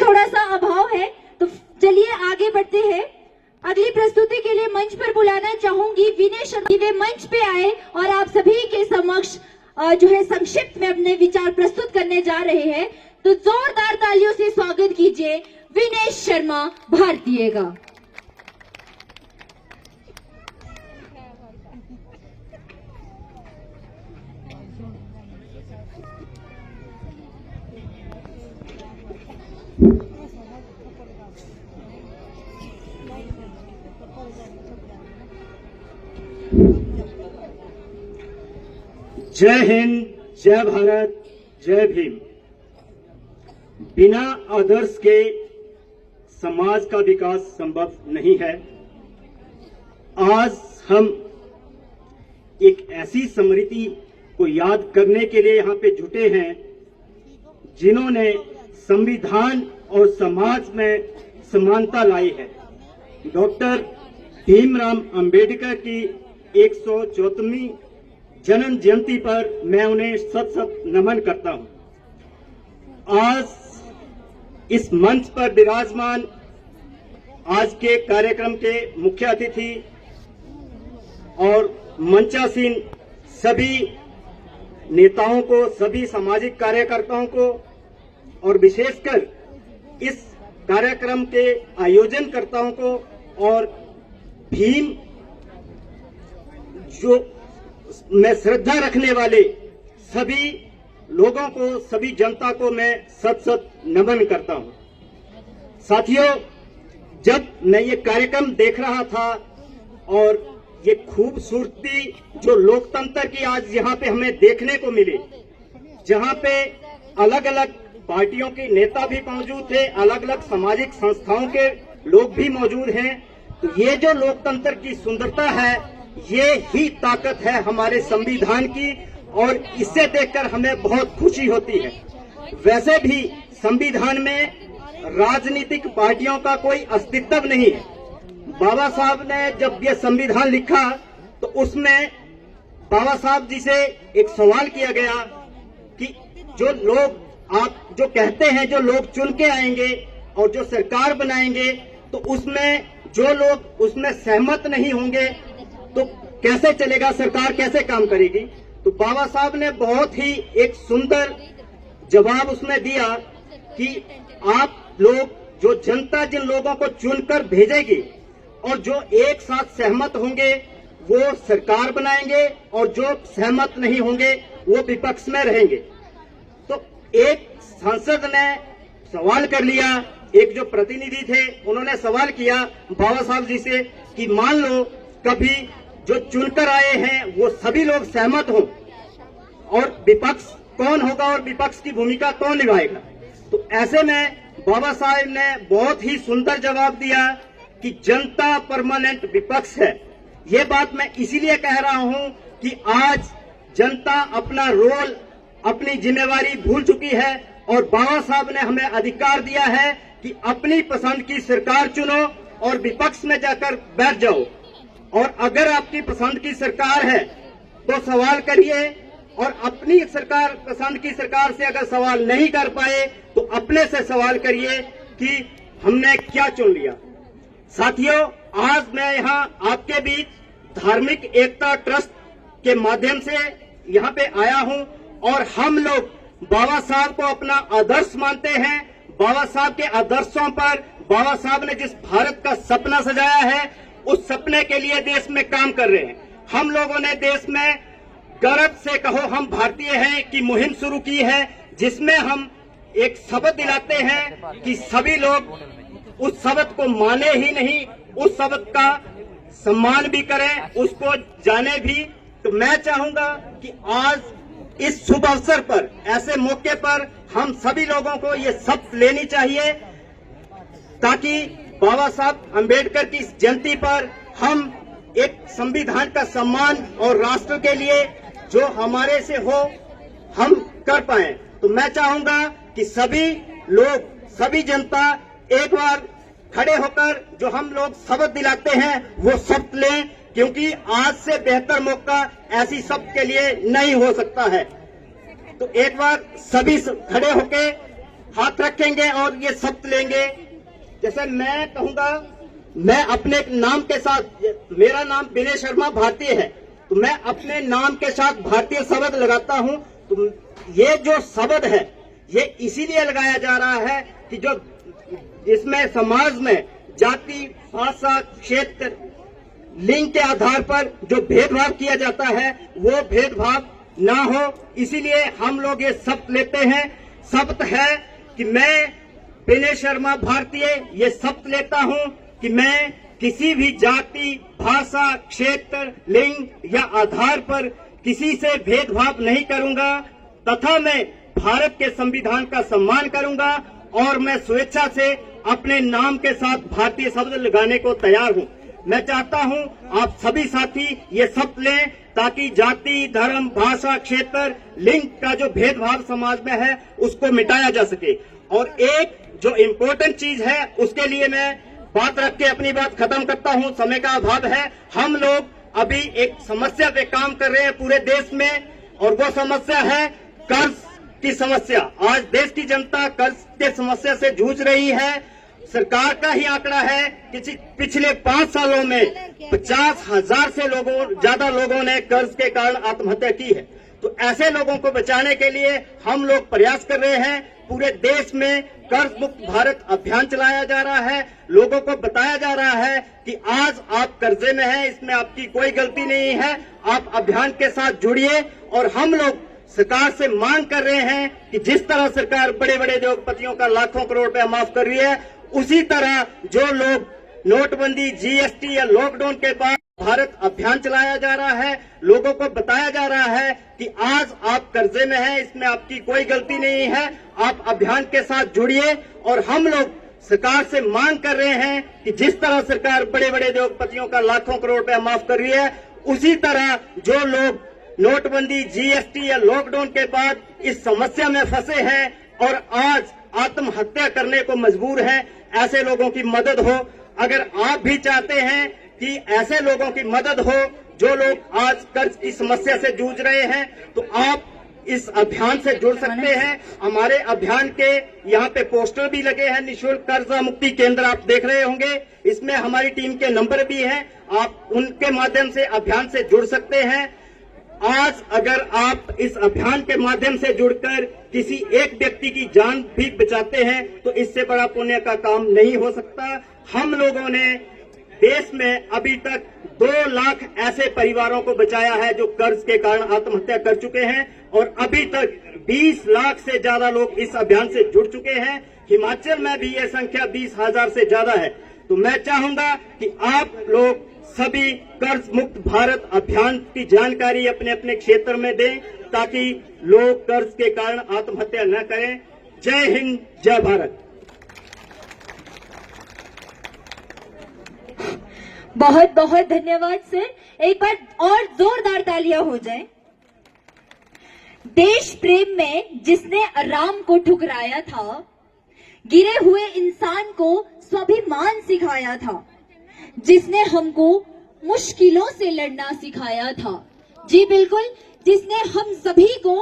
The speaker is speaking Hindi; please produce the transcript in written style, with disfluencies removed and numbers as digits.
थोड़ा सा अभाव है, तो चलिए आगे बढ़ते हैं। अगली प्रस्तुति के लिए मंच पर बुलाना चाहूंगी विनय शर्मा। वे मंच पे आए और आप सभी के समक्ष जो है संक्षिप्त में अपने विचार प्रस्तुत करने जा रहे हैं। तो जोरदार तालियों से स्वागत कीजिए विनय शर्मा भारतीय का। जय हिंद, जय भारत, जय भीम। बिना आदर्श के समाज का विकास संभव नहीं है। आज हम एक ऐसी स्मृति को याद करने के लिए यहाँ पे जुटे हैं जिन्होंने संविधान और समाज में समानता लाई है। डॉक्टर भीमराव अंबेडकर की 114वीं जन्म जयंती पर मैं उन्हें सत सत नमन करता हूं। आज इस मंच पर विराजमान आज के कार्यक्रम के मुख्य अतिथि और मंचासीन सभी नेताओं को, सभी सामाजिक कार्यकर्ताओं को और विशेषकर इस कार्यक्रम के आयोजनकर्ताओं को और भीम जो में श्रद्धा रखने वाले सभी लोगों को, सभी जनता को मैं सत सत नमन करता हूं। साथियों, जब मैं ये कार्यक्रम देख रहा था और ये खूबसूरती जो लोकतंत्र की आज यहाँ पे हमें देखने को मिली, जहाँ पे अलग अलग पार्टियों के नेता भी मौजूद थे, अलग अलग सामाजिक संस्थाओं के लोग भी मौजूद हैं, तो ये जो लोकतंत्र की सुंदरता है, ये ही ताकत है हमारे संविधान की और इसे देखकर हमें बहुत खुशी होती है। वैसे भी संविधान में राजनीतिक पार्टियों का कोई अस्तित्व नहीं है। बाबा साहब ने जब ये संविधान लिखा तो उसमें बाबा साहब जी से एक सवाल किया गया कि जो लोग आप जो कहते हैं जो लोग चुन के आएंगे और जो सरकार बनाएंगे, तो उसमें जो लोग उसमें सहमत नहीं होंगे तो कैसे चलेगा, सरकार कैसे काम करेगी। तो बाबा साहब ने बहुत ही एक सुंदर जवाब उसमें दिया कि आप लोग जो जनता जिन लोगों को चुनकर भेजेगी और जो एक साथ सहमत होंगे वो सरकार बनाएंगे और जो सहमत नहीं होंगे वो विपक्ष में रहेंगे। तो एक सांसद ने सवाल कर लिया, एक जो प्रतिनिधि थे उन्होंने सवाल किया बाबा साहब जी से कि मान लो कभी जो चुनकर आए हैं वो सभी लोग सहमत हों और विपक्ष कौन होगा और विपक्ष की भूमिका कौन निभाएगा। तो ऐसे में बाबा साहब ने बहुत ही सुंदर जवाब दिया कि जनता परमानेंट विपक्ष है। ये बात मैं इसीलिए कह रहा हूं कि आज जनता अपना रोल, अपनी जिम्मेवारी भूल चुकी है और बाबा साहब ने हमें अधिकार दिया है कि अपनी पसंद की सरकार चुनो और विपक्ष में जाकर बैठ जाओ। और अगर आपकी पसंद की सरकार है तो सवाल करिए और अपनी सरकार, पसंद की सरकार से अगर सवाल नहीं कर पाए तो अपने से सवाल करिए कि हमने क्या चुन लिया। साथियों, आज मैं यहाँ आपके बीच धार्मिक एकता ट्रस्ट के माध्यम से यहाँ पे आया हूँ और हम लोग बाबा साहब को अपना आदर्श मानते हैं। बाबा साहब के आदर्शों पर बाबा साहब ने जिस भारत का सपना सजाया है उस सपने के लिए देश में काम कर रहे हैं। हम लोगों ने देश में गर्व से कहो हम भारतीय हैं की मुहिम शुरू की है, जिसमें हम एक शपथ दिलाते हैं कि सभी लोग उस शपथ को माने ही नहीं, उस शपथ का सम्मान भी करें, उसको जाने भी। तो मैं चाहूंगा कि आज इस शुभ अवसर पर, ऐसे मौके पर हम सभी लोगों को ये शपथ लेनी चाहिए ताकि बाबा साहब अंबेडकर की इस जयंती पर हम एक संविधान का सम्मान और राष्ट्र के लिए जो हमारे से हो हम कर पाए। तो मैं चाहूंगा कि सभी लोग, सभी जनता एक बार खड़े होकर जो हम लोग शपथ दिलाते हैं वो शपथ लें, क्योंकि आज से बेहतर मौका ऐसी शपथ के लिए नहीं हो सकता है। तो एक बार सभी खड़े होके हाथ रखेंगे और ये शपथ लेंगे। जैसे मैं कहूंगा, मैं अपने नाम के साथ, मेरा नाम विनय शर्मा भारतीय है, तो मैं अपने नाम के साथ भारतीय शब्द लगाता हूं। तो ये जो शब्द है ये इसीलिए लगाया जा रहा है कि जो इसमें समाज में जाति, भाषा, क्षेत्र, लिंग के आधार पर जो भेदभाव किया जाता है वो भेदभाव ना हो, इसीलिए हम लोग ये शपथ लेते हैं। शपथ है कि मैं विनय शर्मा भारतीय ये शपथ लेता हूं कि मैं किसी भी जाति, भाषा, क्षेत्र, लिंग या आधार पर किसी से भेदभाव नहीं करूंगा तथा मैं भारत के संविधान का सम्मान करूंगा और मैं स्वेच्छा से अपने नाम के साथ भारतीय शब्द लगाने को तैयार हूं। मैं चाहता हूं आप सभी साथी ये शपथ लें ताकि जाति, धर्म, भाषा, क्षेत्र, लिंग का जो भेदभाव समाज में है उसको मिटाया जा सके। और एक जो इम्पोर्टेंट चीज है उसके लिए मैं बात रख के अपनी बात खत्म करता हूं, समय का अभाव है। हम लोग अभी एक समस्या पे काम कर रहे हैं पूरे देश में और वो समस्या है कर्ज की समस्या। आज देश की जनता कर्ज की समस्या से जूझ रही है। सरकार का ही आंकड़ा है कि पिछले 5 सालों में 50,000 से ज्यादा लोगों ने कर्ज के कारण आत्महत्या की है। तो ऐसे लोगों को बचाने के लिए हम लोग प्रयास कर रहे हैं। पूरे देश में कर्ज मुक्त भारत अभियान चलाया जा रहा है। लोगों को बताया जा रहा है कि आज आप कर्जे में हैं, इसमें आपकी कोई गलती नहीं है, आप अभियान के साथ जुड़िए। और हम लोग सरकार से मांग कर रहे हैं कि जिस तरह सरकार बड़े बड़े उद्योगपतियों का लाखों करोड़ रुपया माफ कर रही है, उसी तरह जो लोग नोटबंदी, जीएसटी या लॉकडाउन के बाद भारत अभियान चलाया जा रहा है, लोगों को बताया जा रहा है कि आज आप कर्जे में हैं, इसमें आपकी कोई गलती नहीं है, आप अभियान के साथ जुड़िए। और हम लोग सरकार से मांग कर रहे हैं कि जिस तरह सरकार बड़े बड़े उद्योगपतियों का लाखों करोड़ रुपया माफ कर रही है, उसी तरह जो लोग नोटबंदी, जीएसटी या लॉकडाउन के बाद इस समस्या में फंसे हैं और आज आत्महत्या करने को मजबूर हैं, ऐसे लोगों की मदद हो। अगर आप भी चाहते हैं कि ऐसे लोगों की मदद हो जो लोग आज कर्ज की समस्या से जूझ रहे हैं, तो आप इस अभियान से जुड़ सकते हैं। हमारे अभियान के यहाँ पे पोस्टर भी लगे हैं, निःशुल्क कर्ज मुक्ति केंद्र आप देख रहे होंगे, इसमें हमारी टीम के नंबर भी हैं, आप उनके माध्यम से अभियान से जुड़ सकते हैं। आज अगर आप इस अभियान के माध्यम से जुड़कर किसी एक व्यक्ति की जान भी बचाते हैं तो इससे बड़ा पुण्य का काम नहीं हो सकता। हम लोगों ने देश में अभी तक 2 लाख ऐसे परिवारों को बचाया है जो कर्ज के कारण आत्महत्या कर चुके हैं और अभी तक 20 लाख से ज्यादा लोग इस अभियान से जुड़ चुके हैं। हिमाचल में भी यह संख्या 20,000 से ज्यादा है। तो मैं चाहूंगा कि आप लोग सभी कर्ज मुक्त भारत अभियान की जानकारी अपने अपने क्षेत्र में दें ताकि लोग कर्ज के कारण आत्महत्या न करें। जय हिंद, जय भारत। बहुत बहुत धन्यवाद सर। एक बार और जोरदार तालियां हो जाए। देश प्रेम में जिसने राम को ठुकराया था, गिरे हुए इंसान को स्वाभिमान सिखाया था, जिसने हमको मुश्किलों से लड़ना सिखाया था। जी बिल्कुल, जिसने हम सभी को